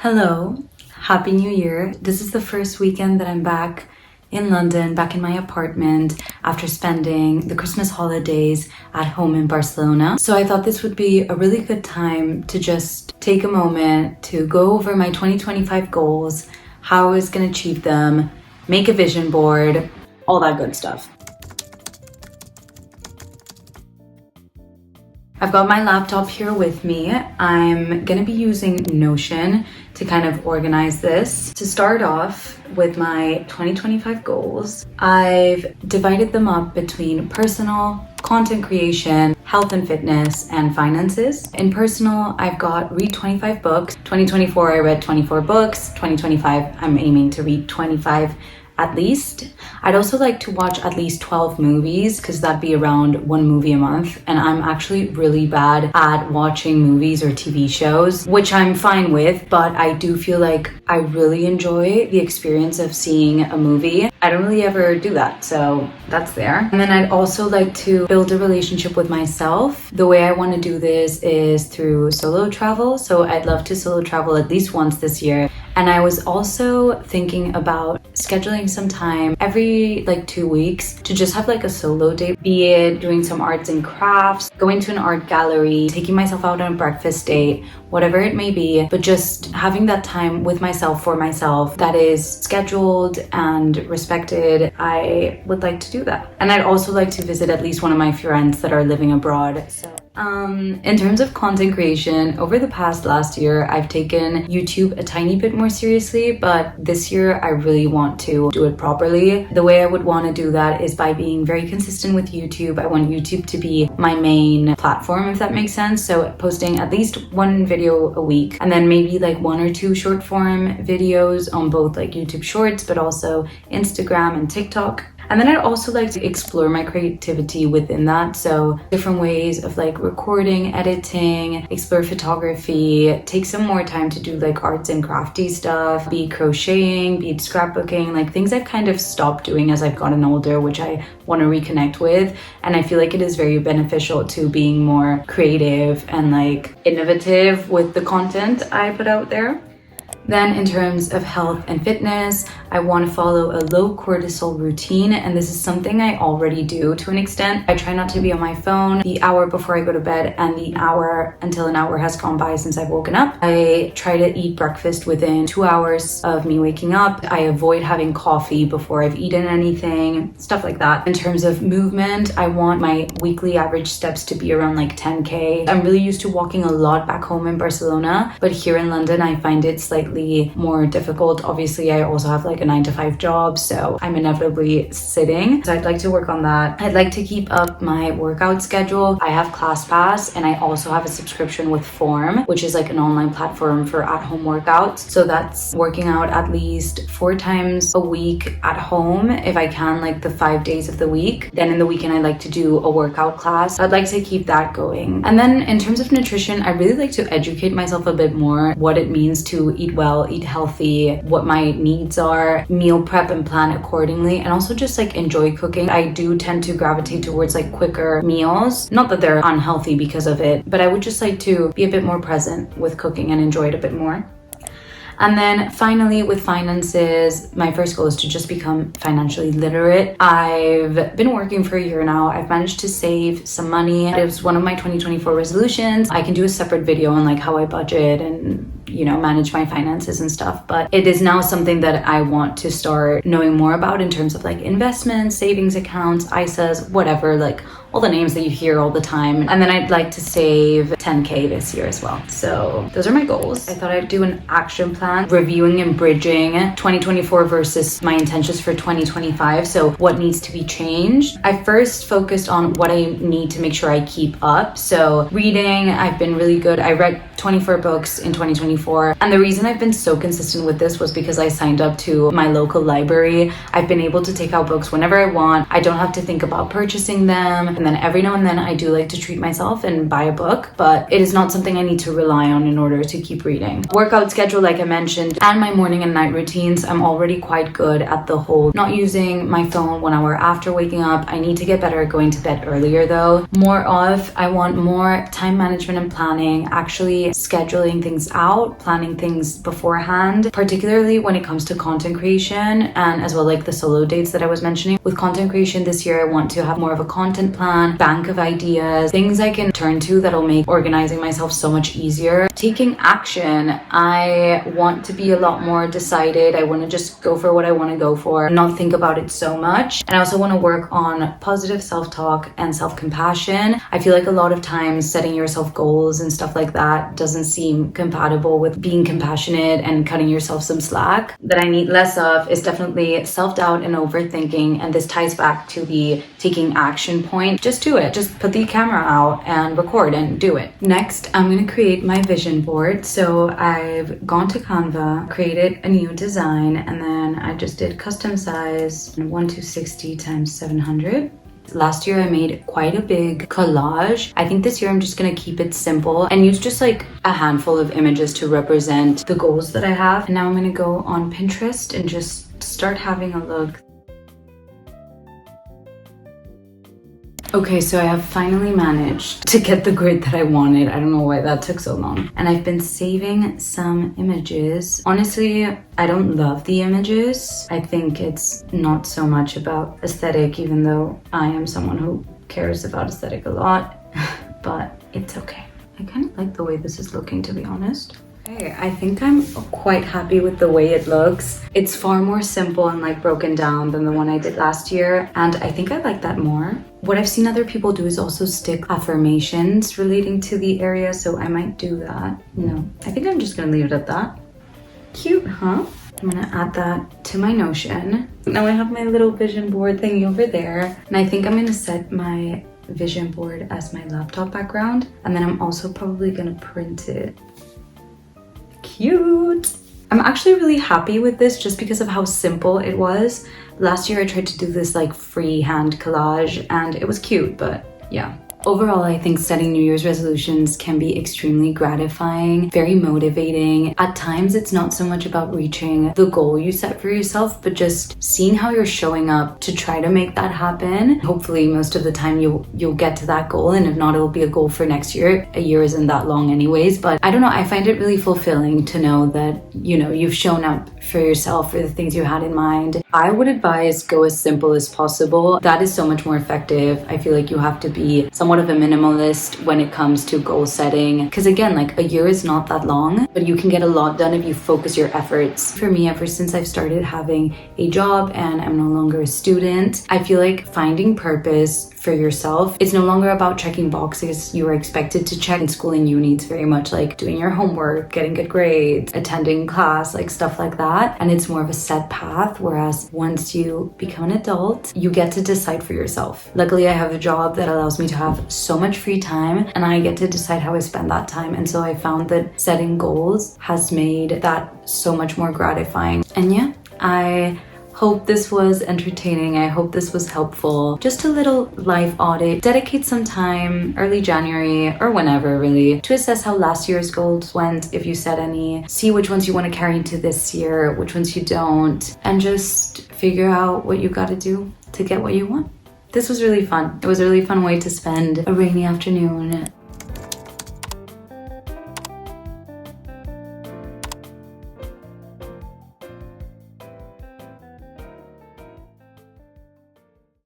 Hello, Happy New Year. This is the first weekend that I'm back in London, back in my apartment after spending the Christmas holidays at home in Barcelona. So I thought this would be a really good time to just take a moment to go over my 2025 goals, how I was going to achieve them, make a vision board, all that good stuff. I've got my laptop here with me. I'm gonna be using Notion to kind of organize this. To start off with my 2025 goals, I've divided them up between personal, content creation, health and fitness, and finances. In personal, I've got read 25 books. 2024, I read 24 books. 2025, I'm aiming to read 25 at least. I'd also like to watch at least 12 movies because that'd be around one movie a month, and I'm actually really bad at watching movies or TV shows, which I'm fine with, but I do feel like I really enjoy the experience of seeing a movie. I don't really ever do that, so that's there. And then I'd also like to build a relationship with myself. The way I want to do this is through solo travel, so I'd love to solo travel at least once this year. And I was also thinking about scheduling some time every 2 weeks to just have a solo day, be it doing some arts and crafts, going to an art gallery, taking myself out on a breakfast date, whatever it may be, but just having that time with myself for myself that is scheduled and respected. I would like to do that. And I'd also like to visit at least one of my friends that are living abroad. In terms of content creation, over the last year, I've taken YouTube a tiny bit more seriously, but this year I really want to do it properly. The way I would want to do that is by being very consistent with YouTube. I want YouTube to be my main platform, if that makes sense. So posting at least one video a week, and then maybe one or two short form videos on both YouTube Shorts, but also Instagram and TikTok. And then I'd also like to explore my creativity within that. So different ways of recording, editing, explore photography, take some more time to do arts and crafty stuff, be it crocheting, be it scrapbooking, things I've kind of stopped doing as I've gotten older, which I want to reconnect with. And I feel like it is very beneficial to being more creative and innovative with the content I put out there. Then in terms of health and fitness, I want to follow a low cortisol routine, and this is something I already do to an extent. I try not to be on my phone the hour before I go to bed and the hour until an hour has gone by since I've woken up. I try to eat breakfast within 2 hours of me waking up. I avoid having coffee before I've eaten anything, stuff like that. In terms of movement, I want my weekly average steps to be around 10K. I'm really used to walking a lot back home in Barcelona, but here in London, I find it slightly more difficult. Obviously, I also have a 9-to-5 job, so I'm inevitably sitting. So I'd like to work on that. I'd like to keep up my workout schedule. I have ClassPass, and I also have a subscription with Form, which is an online platform for at-home workouts. So that's working out at least 4 times a week at home, if I can, the 5 days of the week. Then in the weekend, I like to do a workout class. I'd like to keep that going. And then in terms of nutrition, I really like to educate myself a bit more, what it means to eat well, eat healthy, what my needs are, meal prep and plan accordingly, and also just enjoy cooking. I do tend to gravitate towards quicker meals. Not that they're unhealthy because of it, but I would just like to be a bit more present with cooking and enjoy it a bit more. And then finally, with finances, my first goal is to just become financially literate. I've been working for a year now. I've managed to save some money. It was one of my 2024 resolutions. I can do a separate video on how I budget and manage my finances and stuff, but it is now something that I want to start knowing more about in terms of investments, savings accounts, ISAs, whatever, all the names that you hear all the time. And then I'd like to save 10K this year as well. So those are my goals. I thought I'd do an action plan, reviewing and bridging 2024 versus my intentions for 2025. So what needs to be changed? I first focused on what I need to make sure I keep up. So reading, I've been really good. I read 24 books in 2024. And the reason I've been so consistent with this was because I signed up to my local library. I've been able to take out books whenever I want. I don't have to think about purchasing them. And And then every now and then I do like to treat myself and buy a book, but it is not something I need to rely on in order to keep reading. Workout schedule, like I mentioned, and my morning and night routines, I'm already quite good at the whole not using my phone 1 hour after waking up. I need to get better at going to bed earlier though. I want more time management and planning, actually scheduling things out, planning things beforehand, particularly when it comes to content creation and as well like the solo dates that I was mentioning. With content creation this year, I want to have more of a content plan, bank of ideas, things I can turn to that'll make organizing myself so much easier. Taking action, I want to be a lot more decided. I want to just go for what I want to go for, not think about it so much. And I also want to work on positive self-talk and self-compassion. I feel like a lot of times setting yourself goals and stuff like that doesn't seem compatible with being compassionate and cutting yourself some slack. That I need less of is definitely self-doubt and overthinking, and this ties back to the taking action point. Just do it. Just put the camera out and record and do it. Next, I'm going to create my vision board. So I've gone to Canva, created a new design, and then I just did custom size 1260 times 700. Last year I made quite a big collage. I think this year I'm just gonna keep it simple and use just like a handful of images to represent the goals that I have. And now I'm gonna go on Pinterest and just start having a look. Okay, so I have finally managed to get the grid that I wanted. I don't know why that took so long. And I've been saving some images. Honestly, I don't love the images. I think it's not so much about aesthetic, even though I am someone who cares about aesthetic a lot, but it's okay. I kind of like the way this is looking, to be honest. Okay, I think I'm quite happy with the way it looks. It's far more simple and like broken down than the one I did last year, and I think I like that more. What I've seen other people do is also stick affirmations relating to the area, so I might do that. No, I think I'm just gonna leave it at that. Cute, huh? I'm gonna add that to my Notion. Now I have my little vision board thingy over there, and I think I'm gonna set my vision board as my laptop background, and then I'm also probably gonna print it. Cute! I'm actually really happy with this just because of how simple it was. Last year I tried to do this like freehand collage and it was cute, but yeah. Overall, I think setting New Year's resolutions can be extremely gratifying, very motivating. At times, it's not so much about reaching the goal you set for yourself, but just seeing how you're showing up to try to make that happen. Hopefully, most of the time you'll get to that goal, and if not, it'll be a goal for next year. A year isn't that long anyways, but I don't know, I find it really fulfilling to know that, you know, you've shown up for yourself, for the things you had in mind. I would advise go as simple as possible. That is so much more effective. I feel like you have to be somewhat of a minimalist when it comes to goal setting, because again, like a year is not that long, but you can get a lot done if you focus your efforts. For me, ever since I've started having a job and I'm no longer a student, I feel like finding purpose for yourself, it's no longer about checking boxes you are expected to check in school and uni. It's very much like doing your homework, getting good grades, attending class, like stuff like that, and it's more of a set path. Whereas once you become an adult, you get to decide for yourself. Luckily, I have a job that allows me to have so much free time, and I get to decide how I spend that time. And so I found that setting goals has made that so much more gratifying. And yeah, I hope this was entertaining. I hope this was helpful. Just a little life audit. Dedicate some time early January or whenever really to assess how last year's goals went, if you set any. See which ones you want to carry into this year, which ones you don't, and just figure out what you got to do to get what you want. This was really fun. It was a really fun way to spend a rainy afternoon.